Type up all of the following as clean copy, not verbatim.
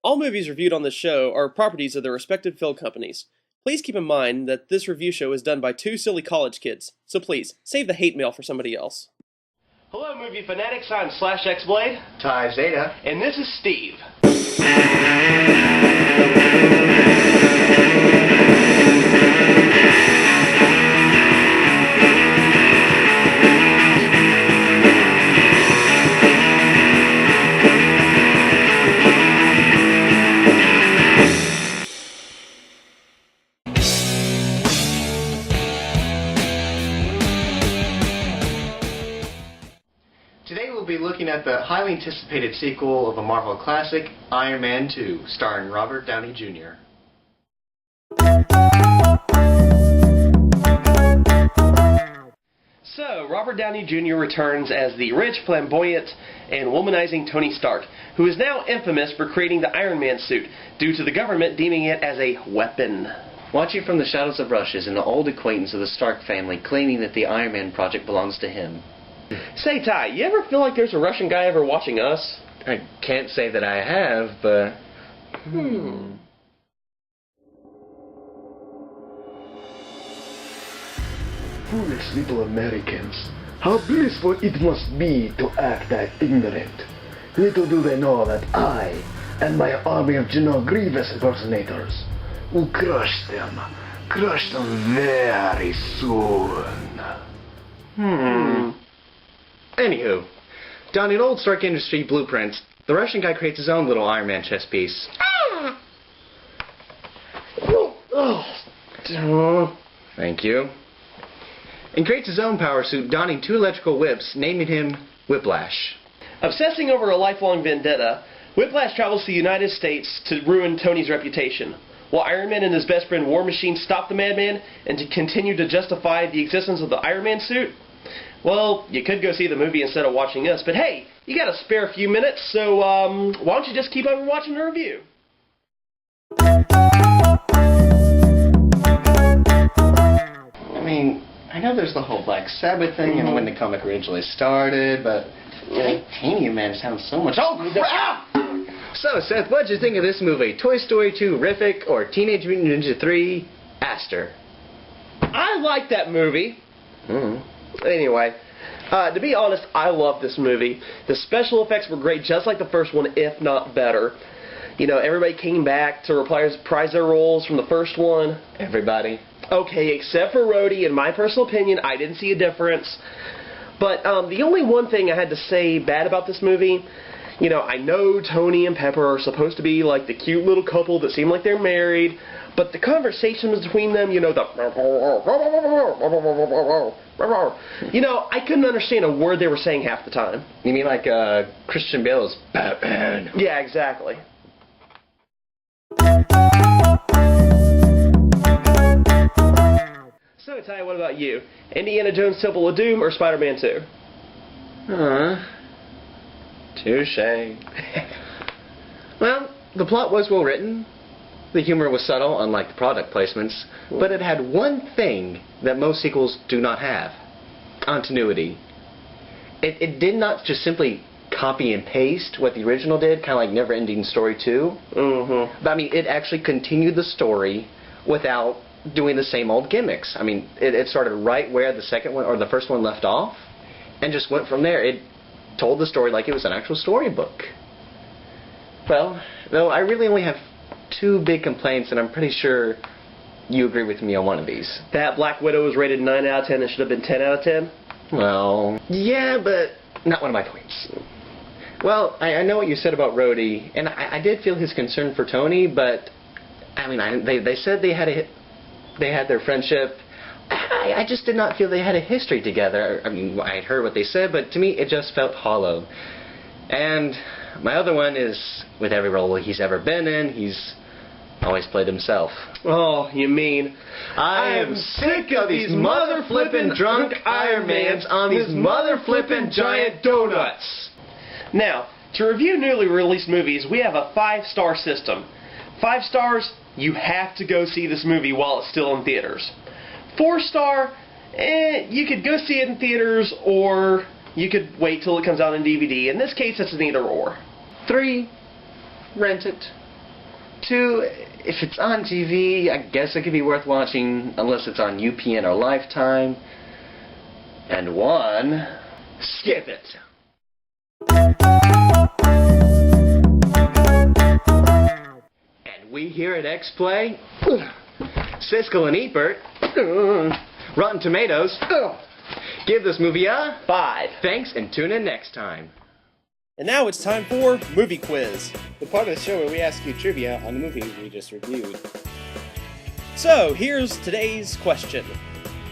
All movies reviewed on this show are properties of their respective film companies. Please keep in mind that this review show is done by two silly college kids, so please, save the hate mail for somebody else. Hello movie fanatics, I'm /xblade. Ty Zeta. And this is Steve. Today we'll be looking at the highly anticipated sequel of a Marvel classic, Iron Man 2, starring Robert Downey Jr. So, Robert Downey Jr. returns as the rich, flamboyant, and womanizing Tony Stark, who is now infamous for creating the Iron Man suit, due to the government deeming it as a weapon. Watching from the shadows of Russia is an old acquaintance of the Stark family claiming that the Iron Man project belongs to him. Say, Ty, you ever feel like there's a Russian guy ever watching us? I can't say that I have, but... Foolish little Americans, how blissful it must be to act that ignorant. Little do they know that I and my army of General Grievous impersonators will crush them very soon. Anywho, down in old Stark Industry blueprints, the Russian guy creates his own little Iron Man chess piece. Thank you. And creates his own power suit, donning two electrical whips, naming him Whiplash. Obsessing over a lifelong vendetta, Whiplash travels to the United States to ruin Tony's reputation, while Iron Man and his best friend War Machine stop the madman and to continue to justify the existence of the Iron Man suit. Well, you could go see the movie instead of watching us, but hey, you got a spare few minutes, so why don't you just keep on watching the review? I mean, I know there's the whole Black Sabbath thing and when the comic originally started, but Titanium Man sounds so much... Oh, crap! So, Seth, what'd you think of this movie? Toy Story 2 Rific or Teenage Mutant Ninja 3 Aster? I like that movie. Anyway, to be honest, I love this movie. The special effects were great, just like the first one, if not better. You know, everybody came back to reprise their roles from the first one. Everybody. Okay, except for Rhodey. In my personal opinion, I didn't see a difference. But the only one thing I had to say bad about this movie, you know, I know Tony and Pepper are supposed to be like the cute little couple that seem like they're married, but the conversations between them, you know, you know, I couldn't understand a word they were saying half the time. You mean like Christian Bale's Batman? Yeah, exactly. So, Ty, what about you? Indiana Jones Temple of Doom or Spider-Man 2? Touché. Well, the plot was well written. The humor was subtle, unlike the product placements, but it had one thing that most sequels do not have. Continuity. It did not just simply copy and paste what the original did, kind of like Never Ending Story 2. But I mean, it actually continued the story without doing the same old gimmicks. I mean, it started right where the second one, or the first one left off, and just went from there. It told the story like it was an actual storybook. Well, though I really only have two big complaints, and I'm pretty sure you agree with me on one of these. That Black Widow was rated 9 out of 10 and should have been 10 out of 10? Well, yeah, but not one of my points. Well, I know what you said about Rhodey, and I did feel his concern for Tony, but I mean, they said they had their friendship. I just did not feel they had a history together. I mean, I heard what they said, but to me, it just felt hollow. And my other one is, with every role he's ever been in, he's always played himself. Oh, you mean, I am sick of these mother-flippin' drunk Iron Mans on these mother-flippin' giant donuts. Now, to review newly released movies, we have a 5-star system. 5 stars, you have to go see this movie while it's still in theaters. 4-star, you could go see it in theaters, or you could wait till it comes out on DVD. In this case, it's an either or. 3, rent it. 2, if it's on TV, I guess it could be worth watching, unless it's on UPN or Lifetime. And 1, skip it. And we here at X-Play, Siskel and Ebert, Rotten Tomatoes, give this movie a 5. thanks and tune in next time. And now it's time for Movie Quiz. The part of the show where we ask you trivia on the movie we just reviewed. So, here's today's question.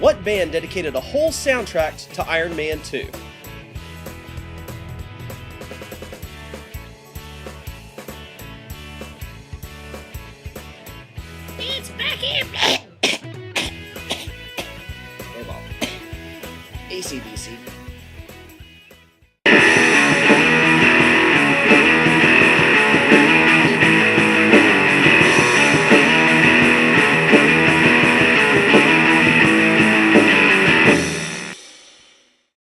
What band dedicated a whole soundtrack to Iron Man 2? It's back here! ACDC.